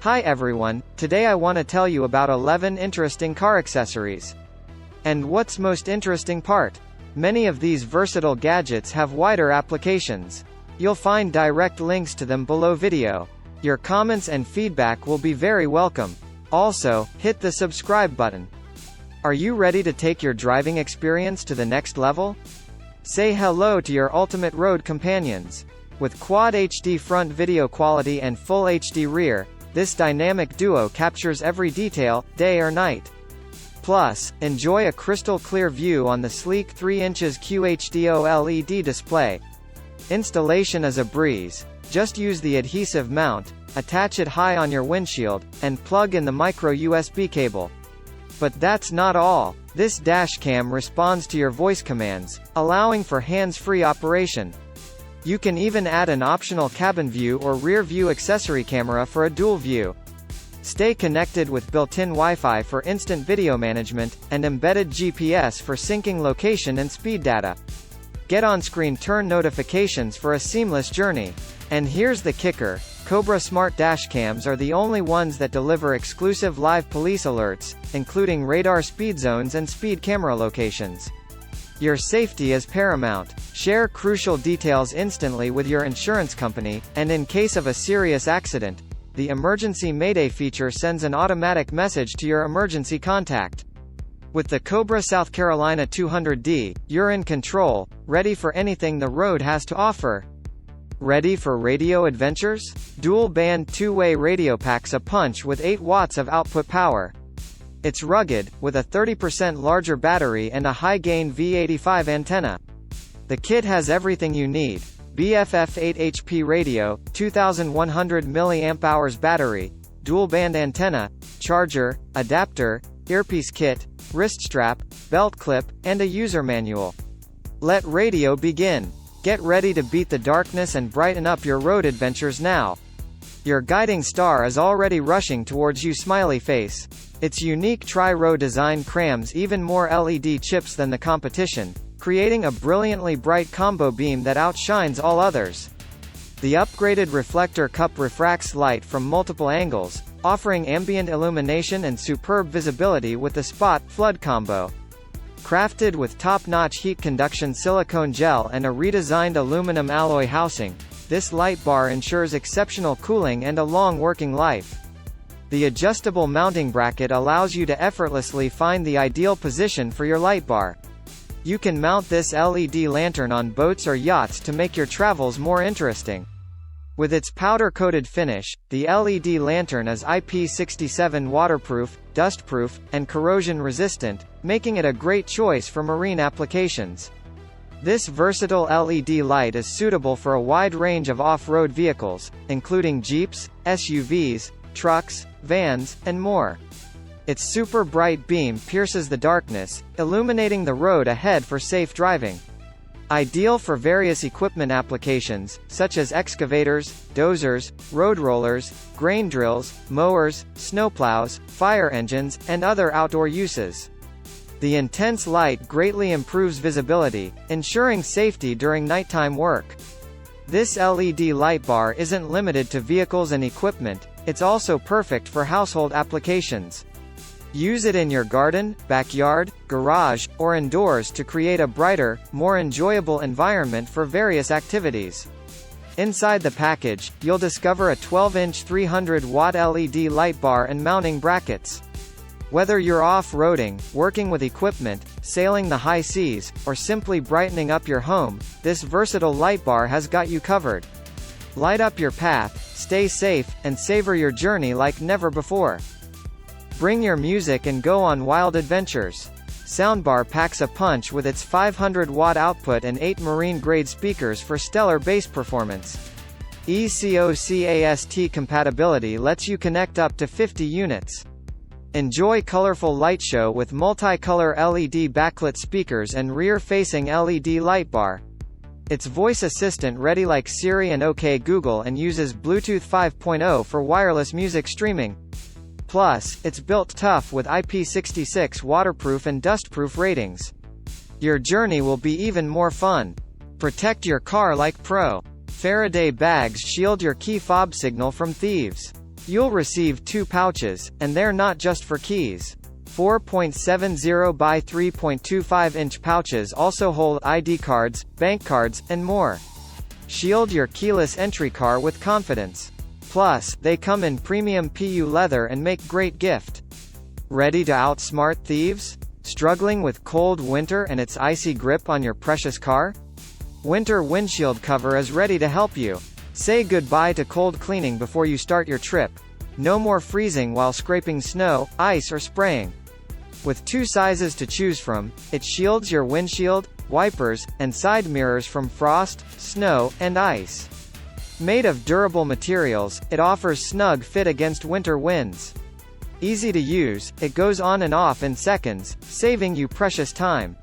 Hi everyone, today I want to tell you about 11 interesting car accessories. And what's most interesting part? Many of these versatile gadgets have wider applications. You'll find direct links to them below video. Your comments and feedback will be very welcome. Also, hit the subscribe button. Are you ready to take your driving experience to the next level? Say hello to your ultimate road companions. With Quad HD front video quality and Full HD rear, this dynamic duo captures every detail, day or night. Plus, enjoy a crystal clear view on the sleek 3 inches QHD OLED display. Installation is a breeze. Just use the adhesive mount, attach it high on your windshield, and plug in the micro USB cable. But that's not all. This dashcam responds to your voice commands, allowing for hands-free operation. You can even add an optional cabin view or rear view accessory camera for a dual view. Stay connected with built-in Wi-Fi for instant video management, and embedded GPS for syncing location and speed data. Get on-screen turn notifications for a seamless journey. And here's the kicker, Cobra smart dashcams are the only ones that deliver exclusive live police alerts, including radar speed zones and speed camera locations. Your safety is paramount. Share crucial details instantly with your insurance company, and in case of a serious accident, the Emergency Mayday feature sends an automatic message to your emergency contact. With the Cobra South Carolina 200D, you're in control, ready for anything the road has to offer. Ready for radio adventures? Dual-band two-way radio packs a punch with 8 watts of output power. It's rugged, with a 30% larger battery and a high-gain V85 antenna. The kit has everything you need. BFF 8 HP radio, 2100 mAh battery, dual-band antenna, charger, adapter, earpiece kit, wrist strap, belt clip, and a user manual. Let radio begin. Get ready to beat the darkness and brighten up your road adventures now. Your guiding star is already rushing towards you, smiley face. Its unique tri-row design crams even more LED chips than the competition, creating a brilliantly bright combo beam that outshines all others. The upgraded reflector cup refracts light from multiple angles, offering ambient illumination and superb visibility with the spot flood combo. Crafted with top-notch heat conduction silicone gel and a redesigned aluminum alloy housing, this light bar ensures exceptional cooling and a long working life. The adjustable mounting bracket allows you to effortlessly find the ideal position for your light bar. You can mount this LED lantern on boats or yachts to make your travels more interesting. With its powder-coated finish, the LED lantern is IP67 waterproof, dustproof, and corrosion-resistant, making it a great choice for marine applications. This versatile LED light is suitable for a wide range of off-road vehicles, including Jeeps, SUVs, trucks, vans, and more. Its super bright beam pierces the darkness, illuminating the road ahead for safe driving. Ideal for various equipment applications, such as excavators, dozers, road rollers, grain drills, mowers, snowplows, fire engines, and other outdoor uses. The intense light greatly improves visibility, ensuring safety during nighttime work. This LED light bar isn't limited to vehicles and equipment, it's also perfect for household applications. Use it in your garden, backyard, garage, or indoors to create a brighter, more enjoyable environment for various activities. Inside the package, you'll discover a 12-inch 300-watt LED light bar and mounting brackets. Whether you're off-roading, working with equipment, sailing the high seas, or simply brightening up your home, this versatile light bar has got you covered. Light up your path, stay safe, and savor your journey like never before. Bring your music and go on wild adventures. Soundbar packs a punch with its 500-watt output and 8 marine-grade speakers for stellar bass performance. ECOXGEAR compatibility lets you connect up to 50 units. Enjoy colorful light show with multicolor LED backlit speakers and rear-facing LED light bar. It's voice assistant ready like Siri and OK Google and uses Bluetooth 5.0 for wireless music streaming. Plus, it's built tough with IP66 waterproof and dustproof ratings. Your journey will be even more fun. Protect your car like pro. Faraday bags shield your key fob signal from thieves. You'll receive 2 pouches, and they're not just for keys. 4.70 by 3.25-inch pouches also hold ID cards, bank cards, and more. Shield your keyless entry car with confidence. Plus, they come in premium PU leather and make great gift. Ready to outsmart thieves? Struggling with cold winter and its icy grip on your precious car? Winter windshield cover is ready to help you. Say goodbye to cold cleaning before you start your trip. No more freezing while scraping snow, ice or spraying. With 2 sizes to choose from, it shields your windshield, wipers, and side mirrors from frost, snow, and ice. Made of durable materials, it offers snug fit against winter winds. Easy to use, it goes on and off in seconds, saving you precious time.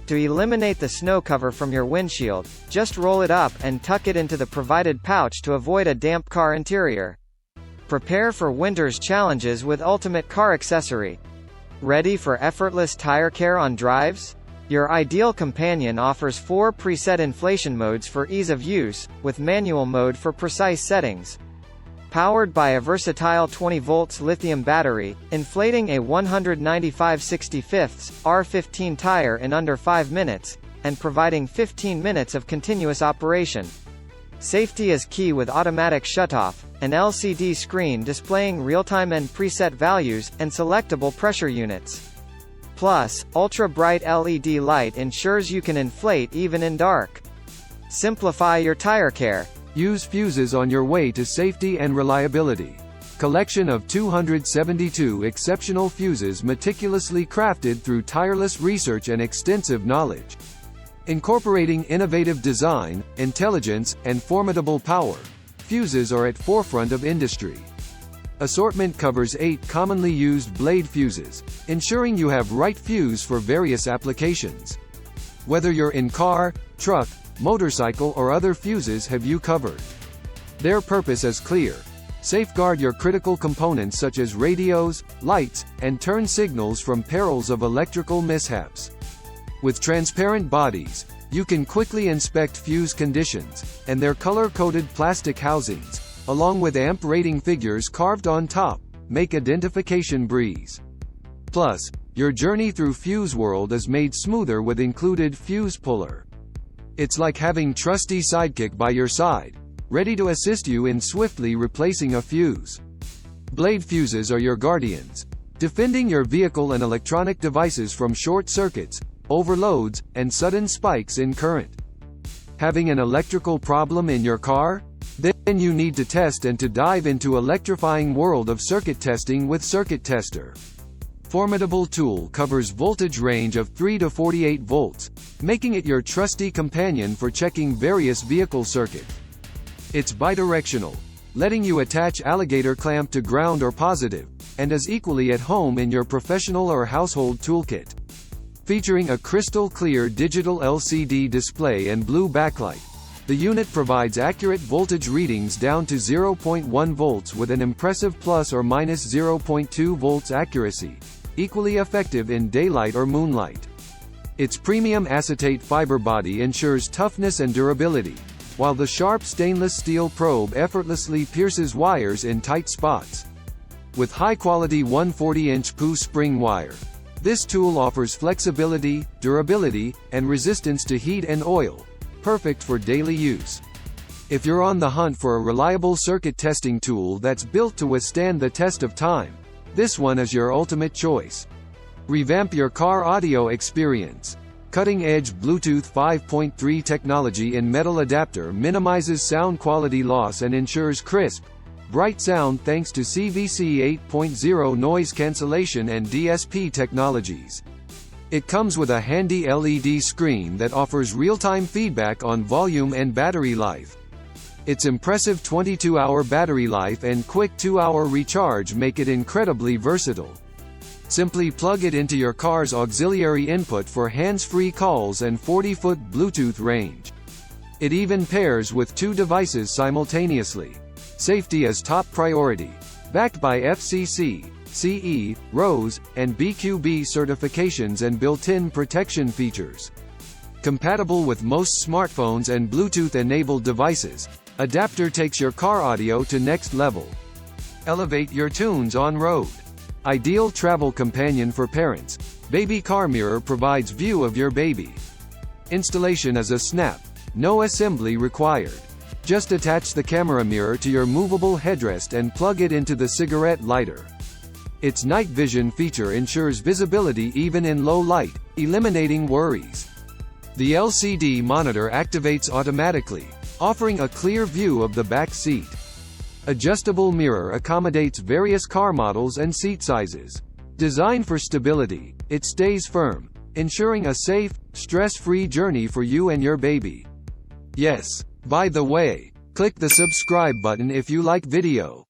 To eliminate the snow cover from your windshield, just roll it up and tuck it into the provided pouch to avoid a damp car interior. Prepare for winter's challenges with ultimate car accessory. Ready for effortless tire care on drives? Your ideal companion offers 4 preset inflation modes for ease of use, with manual mode for precise settings. Powered by a versatile 20 volts lithium battery, inflating a 195/65 R15 tire in under 5 minutes, and providing 15 minutes of continuous operation. Safety is key with automatic shutoff, an LCD screen displaying real-time and preset values, and selectable pressure units. Plus, ultra-bright LED light ensures you can inflate even in dark. Simplify your tire care. Use fuses on your way to safety and reliability. Collection of 272 exceptional fuses meticulously crafted through tireless research and extensive knowledge. Incorporating innovative design, intelligence, and formidable power, fuses are at forefront of industry. Assortment covers 8 commonly used blade fuses, ensuring you have right fuse for various applications. Whether you're in car, truck, motorcycle or other fuses have you covered. Their purpose is clear. Safeguard your critical components such as radios, lights, and turn signals from perils of electrical mishaps. With transparent bodies, you can quickly inspect fuse conditions, and their color-coded plastic housings, along with amp rating figures carved on top, make identification breeze. Plus, your journey through Fuse World is made smoother with included fuse puller. It's like having trusty sidekick by your side, ready to assist you in swiftly replacing a fuse. Blade fuses are your guardians, defending your vehicle and electronic devices from short circuits, overloads, and sudden spikes in current. Having an electrical problem in your car? Then you need to test and to dive into electrifying world of circuit testing with Circuit Tester. Formidable tool covers voltage range of 3 to 48 volts, making it your trusty companion for checking various vehicle circuits. It's bidirectional, letting you attach alligator clamp to ground or positive, and is equally at home in your professional or household toolkit. Featuring a crystal clear digital LCD display and blue backlight, the unit provides accurate voltage readings down to 0.1 volts with an impressive plus or minus 0.2 volts accuracy, equally effective in daylight or moonlight. Its premium acetate fiber body ensures toughness and durability, while the sharp stainless steel probe effortlessly pierces wires in tight spots. With high-quality 140-inch PU spring wire, this tool offers flexibility, durability, and resistance to heat and oil, perfect for daily use. If you're on the hunt for a reliable circuit testing tool that's built to withstand the test of time, this one is your ultimate choice. Revamp your car audio experience. Cutting-edge Bluetooth 5.3 technology in metal adapter minimizes sound quality loss and ensures crisp, bright sound thanks to CVC 8.0 noise cancellation and DSP technologies. It comes with a handy LED screen that offers real-time feedback on volume and battery life. Its impressive 22-hour battery life and quick 2-hour recharge make it incredibly versatile. Simply plug it into your car's auxiliary input for hands-free calls and 40-foot Bluetooth range. It even pairs with 2 devices simultaneously. Safety is top priority. Backed by FCC, CE, RoHS, and BQB certifications and built-in protection features. Compatible with most smartphones and Bluetooth-enabled devices, Adapter takes your car audio to next level. Elevate your tunes on road. Ideal travel companion for parents. Baby car mirror provides view of your baby. Installation is a snap. No assembly required. Just attach the camera mirror to your movable headrest and plug it into the cigarette lighter. Its night vision feature ensures visibility even in low light, eliminating worries. The LCD monitor activates automatically, offering a clear view of the back seat. Adjustable mirror accommodates various car models and seat sizes. Designed for stability, it stays firm, ensuring a safe, stress-free journey for you and your baby. Yes, by the way, click the subscribe button if you like video.